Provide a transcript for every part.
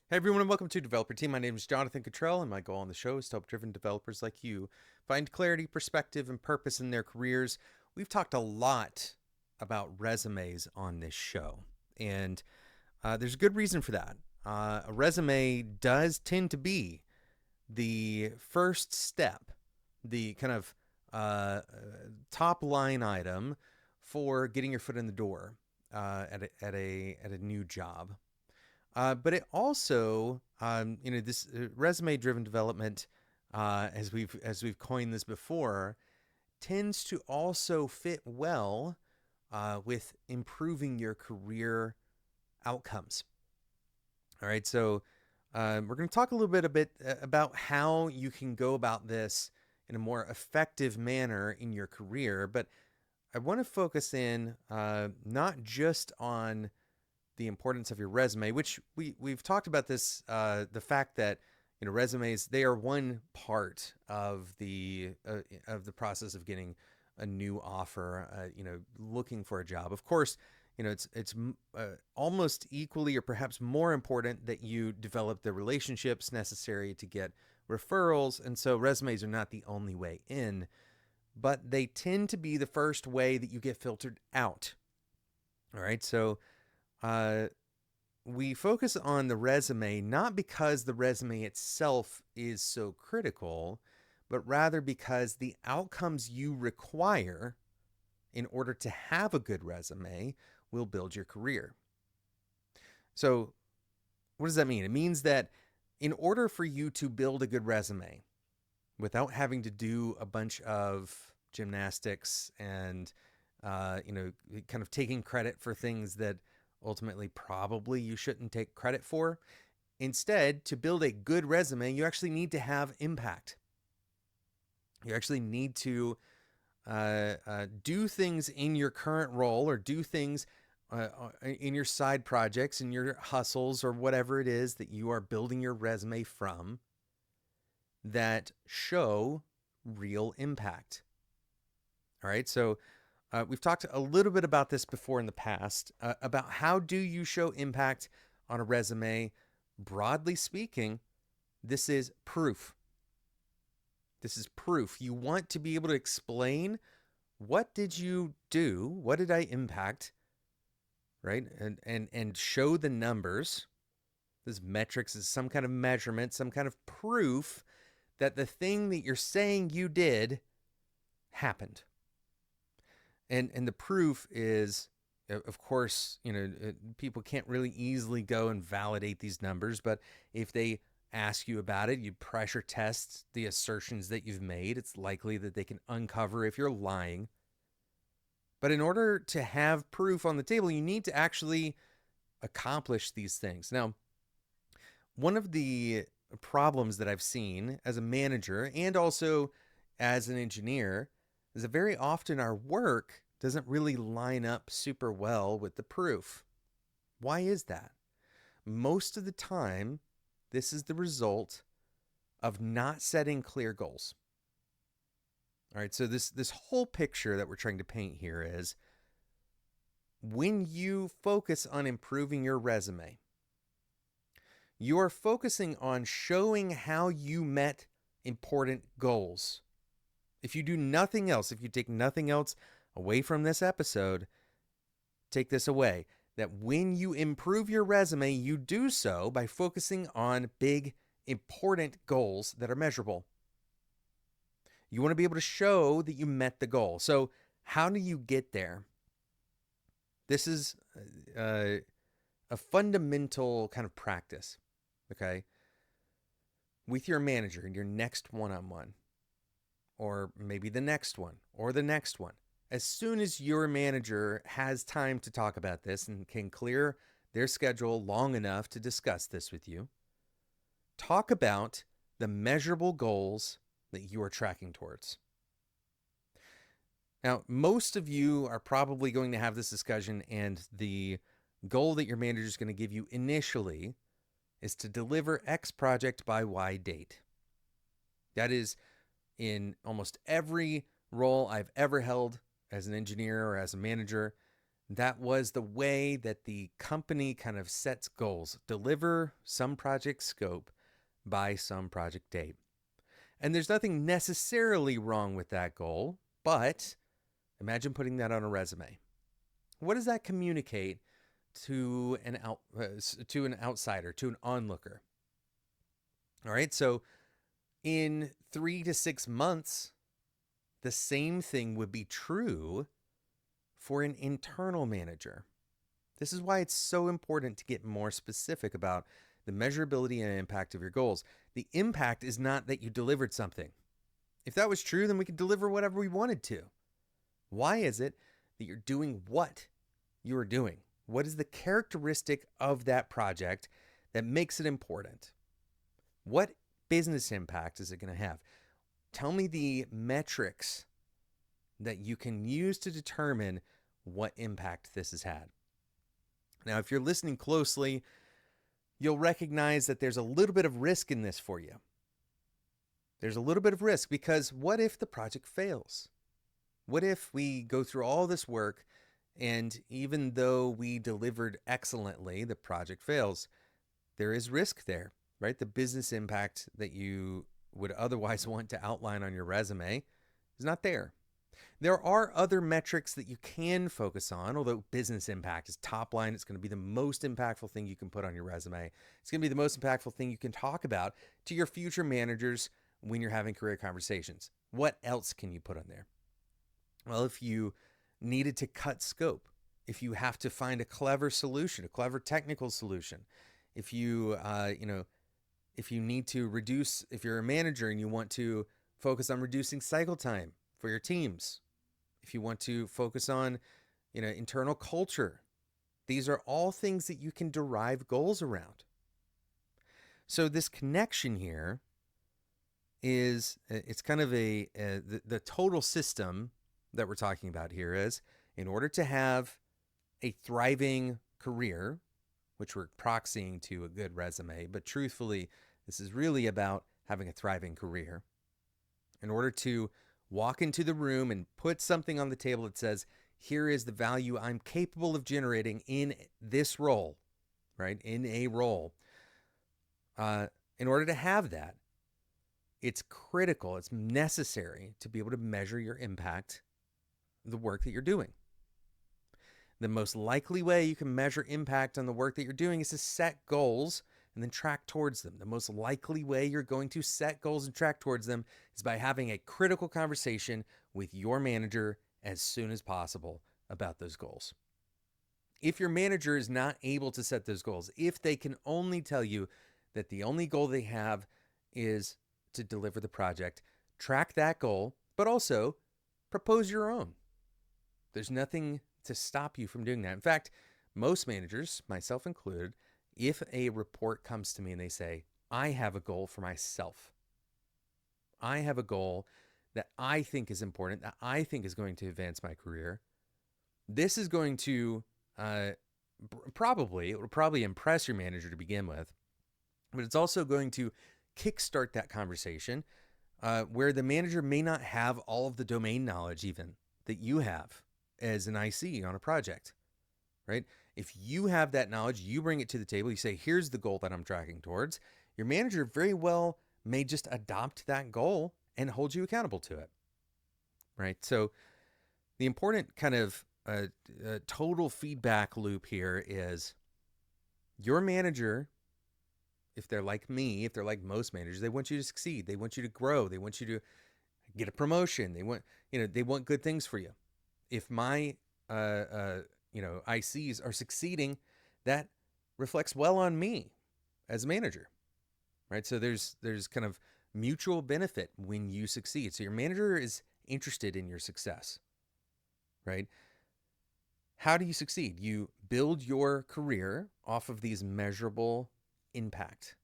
Hey everyone, and welcome to Developer Team. My name is Jonathan Cutrell, and my goal on the show is to help driven developers like you find clarity, perspective, and purpose in their careers. We've talked a lot about resumes on this show, and there's a good reason for that. A resume does tend to be the first step, the kind of top line item for getting your foot in the door at a new job. But it also, this resume-driven development, as we've coined this before, tends to also fit well with improving your career outcomes. All right, so we're going to talk a bit about how you can go about this in a more effective manner in your career. But I want to focus in not just on the importance of your resume, which we've talked about this, the fact that resumes, they are one part of the process of getting a new offer, looking for a job. Of course, it's almost equally or perhaps more important that you develop the relationships necessary to get referrals, and so resumes are not the only way in, but they tend to be the first way that you get filtered out. All right, so uh, we focus on the resume not because the resume itself is so critical, but rather because the outcomes you require in order to have a good resume will build your career. So, what does that mean? It means that in order for you to build a good resume without having to do a bunch of gymnastics and, kind of taking credit for things that ultimately probably you shouldn't take credit for. Instead, to build a good resume, you actually need to have impact. You actually need to do things in your current role or do things in your side projects, in your hustles, or whatever it is that you are building your resume from that show real impact. All right, so we've talked a little bit about this before in the past, about how do you show impact on a resume. Broadly speaking, this is proof. This is proof. You want to be able to explain, what did you do? What did I impact? Right? And show the numbers. This metrics is some kind of measurement, some kind of proof that the thing that you're saying you did happened. And the proof is, of course, people can't really easily go and validate these numbers, but if they ask you about it, you pressure test the assertions that you've made, it's likely that they can uncover if you're lying. But in order to have proof on the table, you need to actually accomplish these things. Now, one of the problems that I've seen as a manager and also as an engineer is that very often our work doesn't really line up super well with the proof. Why is that? Most of the time, this is the result of not setting clear goals. All right, so this whole picture that we're trying to paint here is, when you focus on improving your resume, you are focusing on showing how you met important goals. If you do nothing else, if you take nothing else away from this episode, take this away, that when you improve your resume, you do so by focusing on big, important goals that are measurable. You want to be able to show that you met the goal. So, how do you get there? This is a fundamental kind of practice, okay? With your manager in your next one on one, or maybe the next one, or the next one. As soon as your manager has time to talk about this and can clear their schedule long enough to discuss this with you, talk about the measurable goals that you are tracking towards. Now, most of you are probably going to have this discussion, and the goal that your manager is going to give you initially is to deliver X project by Y date. That is in almost every role I've ever held as an engineer or as a manager. That was the way that the company kind of sets goals: deliver some project scope by some project date. And there's nothing necessarily wrong with that goal, but imagine putting that on a resume. What does that communicate to an outsider, to an onlooker? All right, so in 3 to 6 months, the same thing would be true for an internal manager. This is why it's so important to get more specific about the measurability and impact of your goals. The impact is not that you delivered something. If that was true, then we could deliver whatever we wanted to. Why is it that you're doing what you are doing? What is the characteristic of that project that makes it important? What business impact is it going to have? Tell me the metrics that you can use to determine what impact this has had. Now, if you're listening closely, you'll recognize that there's a little bit of risk in this for you. There's a little bit of risk because what if the project fails? What if we go through all this work and even though we delivered excellently, the project fails? There is risk there, right? The business impact that you would otherwise want to outline on your resume is not there. There are other metrics that you can focus on, although business impact is top line. It's going to be the most impactful thing you can put on your resume. It's going to be the most impactful thing you can talk about to your future managers when you're having career conversations. What else can you put on there? Well, if you needed to cut scope, if you have to find a clever solution, a clever technical solution, if you, if you need to reduce, if you're a manager and you want to focus on reducing cycle time for your teams, if you want to focus on, internal culture, these are all things that you can derive goals around. So this connection here is, it's kind of the total system that we're talking about here is, in order to have a thriving career, which we're proxying to a good resume, but truthfully, this is really about having a thriving career. In order to walk into the room and put something on the table that says, here is the value I'm capable of generating in this role, right? In a role. In order to have that, it's critical, it's necessary to be able to measure your impact, the work that you're doing. The most likely way you can measure impact on the work that you're doing is to set goals and then track towards them. The most likely way you're going to set goals and track towards them is by having a critical conversation with your manager as soon as possible about those goals. If your manager is not able to set those goals, if they can only tell you that the only goal they have is to deliver the project, track that goal, but also propose your own. There's nothing to stop you from doing that. In fact, most managers, myself included, if a report comes to me and they say, I have a goal for myself, I have a goal that I think is important, that I think is going to advance my career, this is going to it will probably impress your manager to begin with, but it's also going to kickstart that conversation where the manager may not have all of the domain knowledge even that you have as an IC on a project, right? If you have that knowledge, you bring it to the table, you say, here's the goal that I'm tracking towards. Your manager very well may just adopt that goal and hold you accountable to it, right? So the important kind of total feedback loop here is your manager, if they're like me, if they're like most managers, they want you to succeed. They want you to grow. They want you to get a promotion. They want good things for you. If my, ICs are succeeding, that reflects well on me as a manager, right? So there's kind of mutual benefit when you succeed. So your manager is interested in your success, right? How do you succeed? You build your career off of these measurable impact,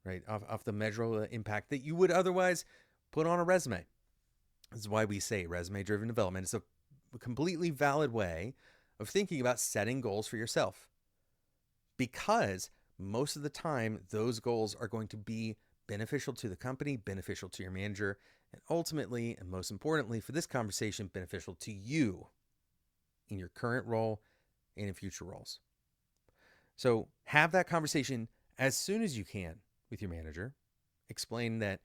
right? Off the measurable impact that you would otherwise put on a resume. This is why we say resume driven development. It's a completely valid way of thinking about setting goals for yourself, because most of the time those goals are going to be beneficial to the company, beneficial to your manager, and ultimately, and most importantly for this conversation, beneficial to you in your current role and in future roles. So have that conversation as soon as you can with your manager. Explain that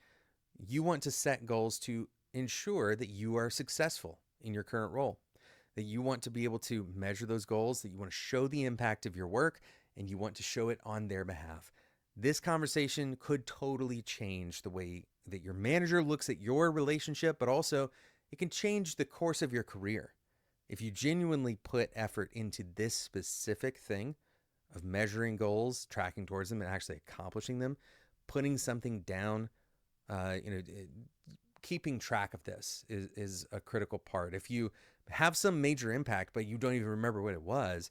you want to set goals to ensure that you are successful in your current role, that you want to be able to measure those goals, that you want to show the impact of your work, and you want to show it on their behalf. This conversation could totally change the way that your manager looks at your relationship, but also it can change the course of your career. If you genuinely put effort into this specific thing of measuring goals, tracking towards them, and actually accomplishing them, putting something down, keeping track of this is a critical part. If you have some major impact, but you don't even remember what it was,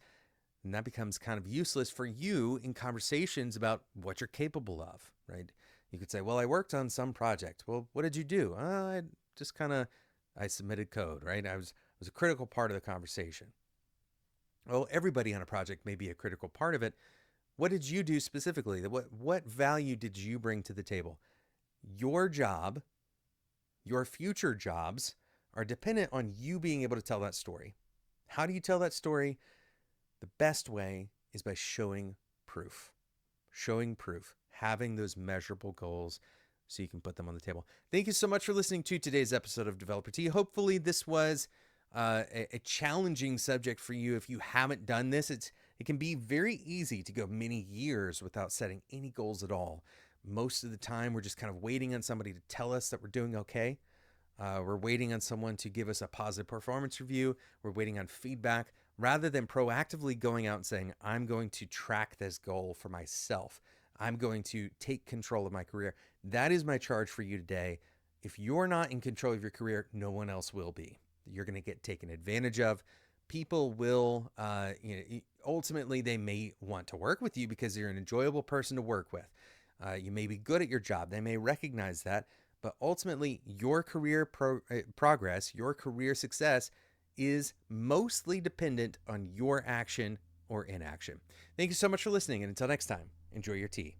then that becomes kind of useless for you in conversations about what you're capable of, right? You could say, well, I worked on some project. Well, what did you do? I submitted code, right? I was a critical part of the conversation. Well, everybody on a project may be a critical part of it. What did you do specifically? What value did you bring to the table? Your job, your future jobs are dependent on you being able to tell that story. How do you tell that story? The best way is by showing proof, having those measurable goals so you can put them on the table. Thank you so much for listening to today's episode of Developer Tea. Hopefully this was a challenging subject for you. If you haven't done this, it can be very easy to go many years without setting any goals at all. Most of the time, we're just kind of waiting on somebody to tell us that we're doing okay. We're waiting on someone to give us a positive performance review. We're waiting on feedback rather than proactively going out and saying, I'm going to track this goal for myself. I'm going to take control of my career. That is my charge for you today. If you're not in control of your career, no one else will be. You're going to get taken advantage of. People will, ultimately, they may want to work with you because you're an enjoyable person to work with. You may be good at your job. They may recognize that. But ultimately, your career progress, your career success is mostly dependent on your action or inaction. Thank you so much for listening. And until next time, enjoy your tea.